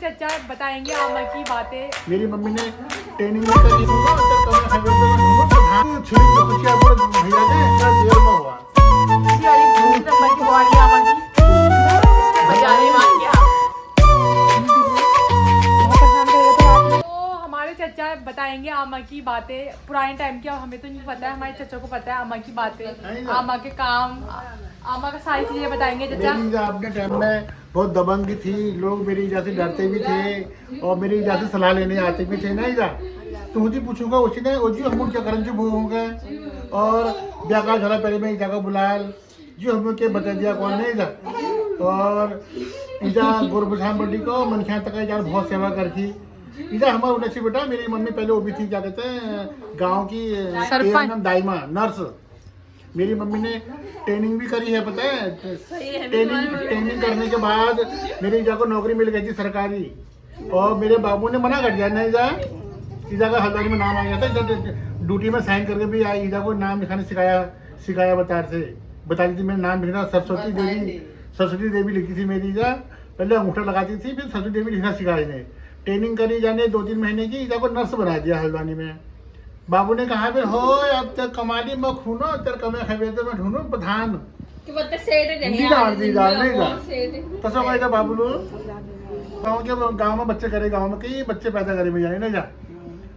चचा बताएंगे आमा की बातें। मेरी मम्मी ने ट्रेनिंग में करी होगा तो कम भैया ने देर में हुआ नंबर की बुआरी आमा की बजाने मान गया। तो हमारे चचा बताएंगे आमा की बातें पुराने टाइम की। हमें तो नहीं पता है, हमारे चचा को पता है आमा की बातें, आमा के काम, आमा का सारी चीजें बताएंगे चचा। मेरी अपने टाइम में बहुत दबंगी थी, लोग मेरी वजह से डरते भी थे और मेरी वजह से सलाह लेने आते भी थे। नहीं जा तो मुझे पूछूंगा उसने जी हम क्या करें जो होंगे और ब्याह झला पहले मैं जगह बुलाया जो हम के बता दिया कौन नहीं जा और इजा गोरबुझान बड्डी को मनखिया तक यार बहुत सेवा करती। इधर हमारे उन्हें से बेटा मेरी मम्मी पहले वो भी थी क्या कहते हैं गाँव की दाइमा नर्स। मेरी मम्मी ने ट्रेनिंग भी करी है पता है। ट्रेनिंग करने के बाद मेरी जाको नौकरी मिल गई थी सरकारी और मेरे बाबू ने मना कर दिया नहीं जा। ईजा का हल्द्वानी में नाम आ गया था, ड्यूटी में साइन करके भी आई। ईजा को नाम लिखाने सिखाया बता दी थी मेरा नाम लिखना सरस्वती देवी लिखी थी मेरी ईजा। पहले अंगूठा लगाती थी फिर सरस्वती देवी लिखना सिखाई ने। ट्रेनिंग करी जाने 2-3 महीने की ईजा को नर्स बना दिया हल्द्वानी में। बाबू ने कहा फिर हो अब तक कमाली में खूनो तेरे कमे खबे तो मैं ढूंढूं प्रधान तसो भाई बाबू लोग गाँव में बच्चे करे, गाँव में कई बच्चे पैदा करे में जाए नहीं जा।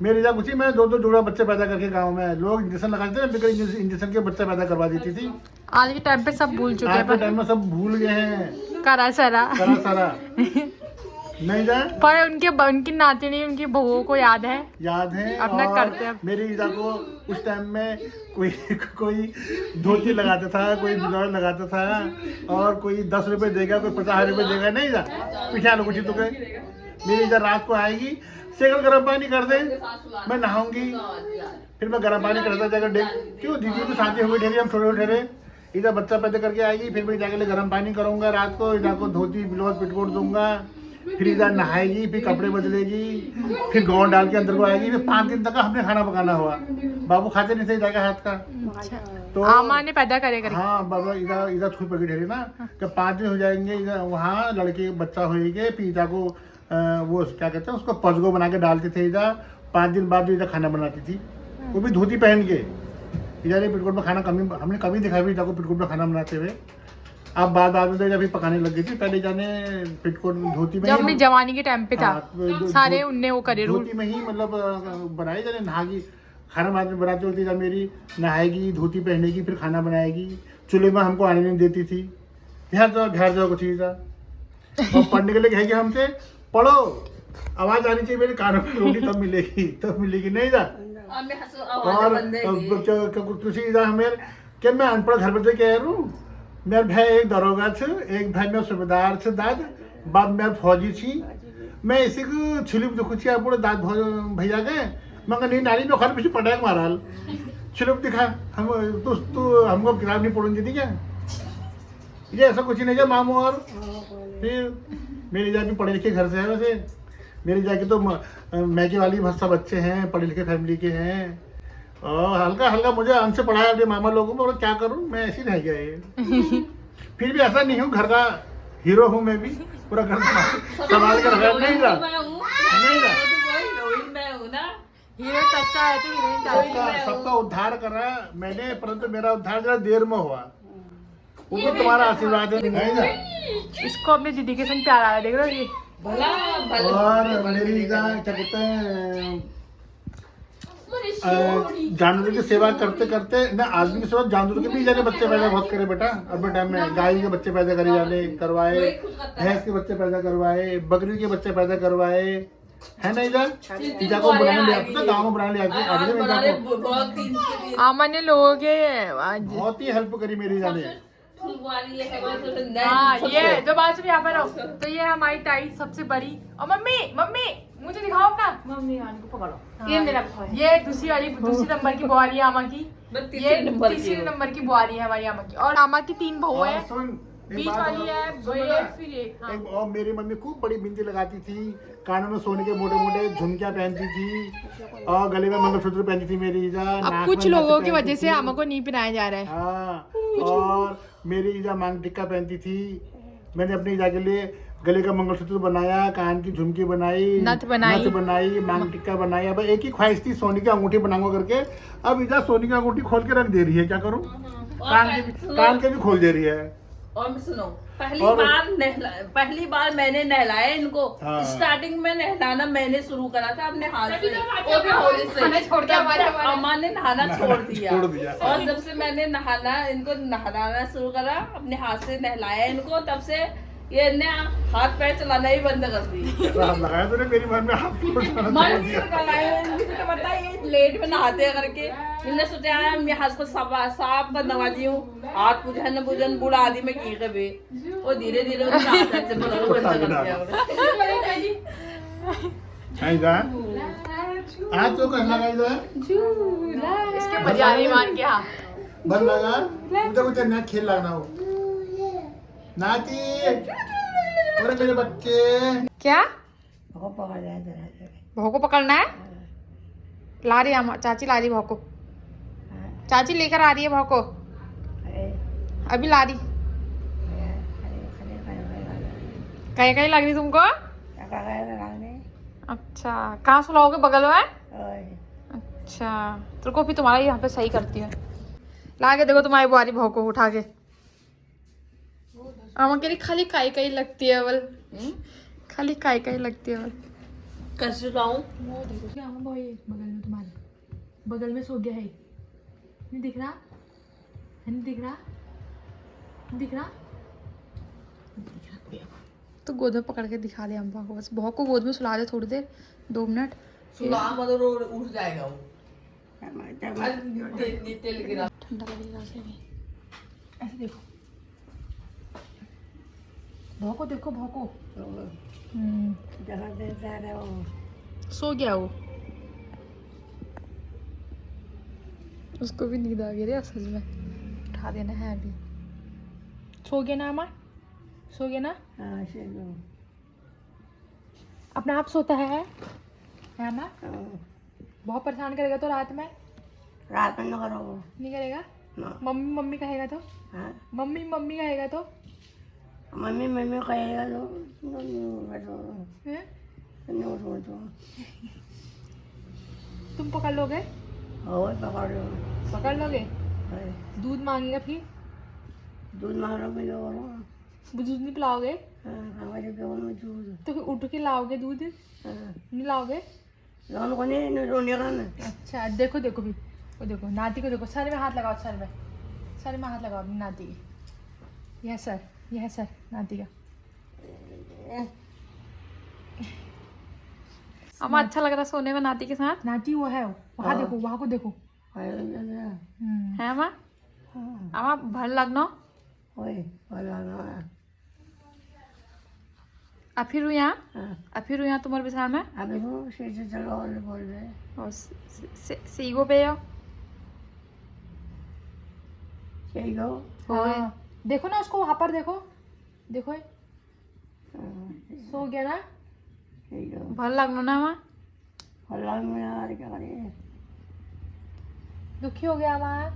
मेरी जा कुछ मैं 2-2 जोड़ा बच्चे पैदा करके गाँव में लोग इंजेक्शन लगाते थे, इंजेक्शन के बच्चे पैदा करवा देती थी। आज के टाइम पे सब भूल चुके हैं, आज के टाइम में सब भूल गए हैं करा सारा नहीं जा। पर उनकी नातिनी उनकी बहुओं को याद है अपना करते हैं। मेरी ईजा को उस टाइम में कोई धोती लगाता था, कोई ब्लाउज लगाता था और कोई 10 रुपए देगा, कोई 50 रुपए देगा नहीं जा पिछा लो कुछ तो मेरी ईजा रात को आएगी सेकंड गर्म पानी कर दे, मैं नहाऊंगी फिर मैं गर्म पानी करता जाकर देख क्यों दीदी की शादी हो गई ढेरे हम छोटे ठहरे। ईजा बच्चा पैदा करके आएगी फिर मैं जाके गर्म पानी करूंगा रात को। ईजा को धोती ब्लाउज पिटकोट दूंगा फिर इधर नहाएगी फिर कपड़े बदलेगी फिर गाँव डाल के अंदर को आएगी। फिर 5 दिन तक हमने खाना पकाना हुआ, बाबू खाते नहीं थे जाके हाथ का। तो आमा ने पैदा करेगा। हाँ बाबा इधर छुई पकड़ी ठहरी ना जब 5 दिन हो जाएंगे वहाँ लड़के बच्चा होएंगे फिर इधर को वो क्या कहते हैं उसको पजगो बना के डालते थे। इधर 5 दिन बाद इधर खाना बनाती थी वो भी धोती पहन के। इधर पिटकोट में खाना हमने कभी दिखाया भी इधर को पिटकोट में खाना बनाते हुए। अब बाद में तो जब पकाने लग गई थी, पहले जाने पिटकोट धोती में जब अपनी जवानी के टाइम पे था सारे उनने वो करे धोती में ही मतलब बनाई जाने नहागी खाना बनाती होती जब मेरी नहाएगी धोती पहनेगी फिर खाना बनाएगी। चूल्हे में हमको आने नहीं देती थी, घर जाओ कुछ चीज़ और पढ़ने के लिए कहेगी हमसे पढ़ो आवाज आनी चाहिए मेरे कानों में रोटी तब मिलेगी नहीं जा। और कुछ हमें क्या मैं अनपढ़ घर पर कह रू मेरे भाई एक दरोगा छ एक भाई मैं सूबेदार छ दाद बाप मेरे फौजी छी मैं इसी को छुलिप दुखू छी आप दाद भैया गए मगर नहीं नानी में खाली पीछे पटाख माराल छुलिप दिखा हम तू हमको किताब नहीं पढ़ने देती क्या ये ऐसा कुछ नहीं क्या मामू। और फिर मेरी जाके पढ़े लिखे घर से है वैसे मेरी जाके तो मैगी वाली सब बच्चे हैं पढ़े लिखे फैमिली के हैं और हल्का मुझे हमसे पढ़ाया अपने मामा लोगों में और क्या करूं मैं ऐसे रह गया ये। फिर भी ऐसा नहीं हूँ घर का हीरो हूँ मैं भी पूरा घर संभाल कर रखा नहीं जा हीरो सच्चा है तो सबका उद्धार करा मैंने परंतु मेरा उद्धार जरा देर में हुआ वो भी तुम्हारा आशीर्वाद है नहीं जा। इसको अपनी दीदी के संग प्यार आ रहा देख रहे हो ये और मेरी क्या कहते हैं जानवरों की सेवा करते करते न आदमी की सेवा जानवरों के भी जाने बच्चे पैदा बहुत करे बेटा। अपने टाइम में गाय के बच्चे पैदा करे जाने करवाए, भैंस के बच्चे पैदा करवाए, बकरी के बच्चे पैदा करवाए है नहीं जा। ईजा को बनाने ले आते थे गाँव में बनाने ले आते आमा ने लोगों के बहुत ही हेल्प करी मेरी जाने। हाँ ये जो बात यहाँ पर हो तो ये हमारी ताई सबसे बड़ी। और मम्मी मुझे दिखाओ अपना मम्मी को पकड़ो। ये मेरा ये दूसरी नंबर की बुआरी है आमा की, ये तीसरे नंबर की बुआरी है हमारी आमा की। और आमा की 3 बहू है, बीच वाली है फिर एक। और मेरी मम्मी खूब बड़ी बिंदी लगाती थी, कानों में सोने के मोटे मोटे झुमकियां पहनती थी और गले में मंगलसूत्र पहनती थी मेरी ईजा। अब कुछ लोगों की वजह से आमा को नहीं पहनाया जा रहा है। हाँ और मेरी ईजा मांग टिक्का पहनती थी। मैंने अपनी ईजा के लिए गले का मंगलसूत्र बनाया, कान की झुमकी बनाई, नथ बनाई, मांग टिक्का बनाया। अब एक ही ख्वाहिश थी सोने की अंगूठी बनाऊंगा करके, अब इधर सोने की अंगूठी खोल के रख दे रही है, क्या करूं? कान के भी खोल दे रही है। और सुनो, पहली बार मैंने नहलाया इनको। हाँ। स्टार्टिंग में नहलाना मैंने शुरू करा था अपने हाथ से, वो भी होली से। अम्मा ने नहाना छोड़ दिया। और जब से मैंने इनको नहलाना शुरू करा, अपने हाथ से नहलाया इनको, तब से ये ने हाथ पैर चलाना ही बंद कर दी। हाथ लगाया तूने मेरी मन में, हाथ तो पता है ये लेट में नहाते हैं करके, मैंने सोचा मैं हाथ को साफ कर नवा दी हूँ, हाथ पूजन बुढ़ा आदि में की कभी, और धीरे धीरे आज तो कहना इसके मजा नहीं मान गया। बन लगा उधर ना खेल लगना हो नाती। अरे मेरे बच्चे क्या पकड़ भाव को पकड़ना है? ला रही है चाची, ला रही भाव को, चाची लेकर आ रही है भाव को, अभी ला रही। कहीं लग रही तुमको? अच्छा, कहाँ सुलाओगे? बगल में? अच्छा, तो को फिर तुम्हारा यहाँ पे सही करती है। ला के देखो तुम्हारी बुआरी भाव को उठा के। आमा के लिए खाली काई लगती है बल, खाली काई लगती है बल। कैसे लाऊं? वो देखो क्या आमा भाई बगल में, तुम्हारे बगल में सो गया है, नहीं दिख रहा? नहीं दिख रहा? नहीं दिख रहा? तो गोद में पकड़ के दिखा दे अम्बा को, बस बहुत को गोद में सुला दे थोड़ी देर, 2 मिनट। उठ जाएगा वो। ठंडा लगेगा ऐसे देखो, भौको देखो, भौको सो गया वो, उसको भी नींद आ गई रे असल में। उठा देना है अभी। सो गया ना अम्मा? सो गया ना? अपने आप सोता है अम्मा? बहुत परेशान करेगा तो रात में न करो, नहीं करेगा? मम्मी कहेगा तो? मम्मी कहेगा तो? मम्मी कहेगा तो तुम पकड़ लोगे? पकड़ लोगे? दूध मांगेगा फिर? दूध मांग रहा दूध नहीं पिलाओगे? तो फिर उठ के लाओगे दूध? नहीं लाओगे? अच्छा, देखो देखो भी, वो देखो नाती को देखो, सर में हाथ लगाओ, सर में हाथ लगाओ अपनी नाती के। यह सर नाती का। अम्मा अच्छा लग रहा सोने में नाती के साथ? नाती वो है वहाँ, देखो वहाँ को देखो, है अम्मा? अम्मा भर लगना अफिर यहाँ तुम्हारे बिसार में और सीगो पे देखो ना उसको, वहां पर देखो सो गया ना? भल लगना ना वहाँ? दुखी हो गया वहाँ?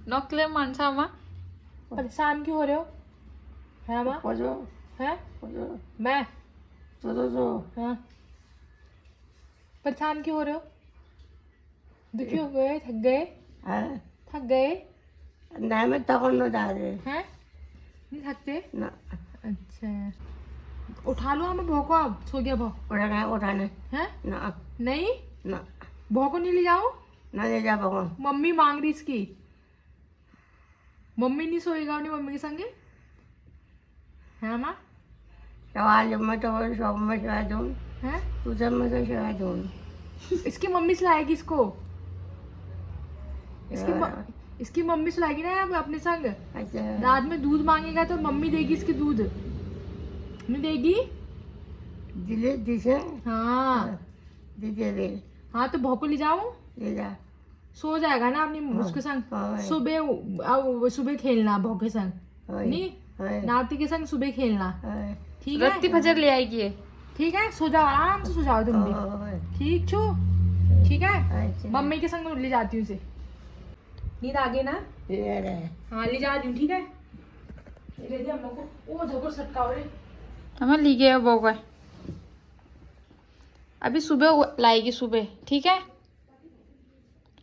नौकले मनसा वहाँ परेशान क्यों हो रहे हो? है माँ? है? मैं? हाँ। परेशान क्यों हो रहे हो? दुखी हो गए? थक गए? नहीं, मैं तक जा रहे हैं? नहीं थकते? ना। अच्छा, उठा लो हमें भौको, अब सो गया भौ। उठाने हैं? ना। नहीं ना, भौको नहीं ले जाऊं? ना ले जा पाऊँ। मम्मी मांग रही इसकी, मम्मी नहीं सोएगा अपनी मम्मी के संगे? है माँ? सवाल मैं तो शॉप में सिखा दूँ, हैं? तू सब में तो सिखा दूँ। इसकी मम्मी सुलाएगी इसको, इसकी मम्मी सुलाएगी ना अब अपने संग। अच्छा, रात में दूध मांगेगा तो मम्मी देगी इसकी दूध, नहीं देगी? दिसे हाँ दे। हाँ, तो भौको ले जाऊं? ले जा, सो जाएगा ना अपनी उसके संग। सुबह खेलना भौ के संग, नहीं नाती के संग सुबह खेलना, ठीक है? रत्ती फजर ले आएगी, ठीक है? सो जाओ, आराम से सो जाओ तुम भी, ठीक छू? ठीक है, मम्मी के संग ले जाती हूँ इसे। नींद आ गई ना? हाँ ले जा रही हूँ, ठीक है? ले दिया अम्मा को। वो देखो सटका रे हमें ली गए वो गए अभी सुबह लाएगी सुबह ठीक है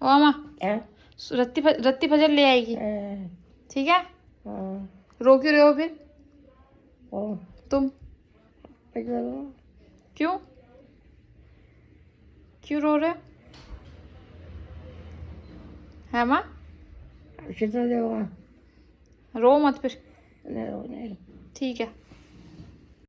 ओ अम्मा रत्ती फजर ले आएगी ठीक है रो क्यों रहे हो फिर तुम क्यों क्यों रो रहे हो है माँ रो मत फिर ठीक है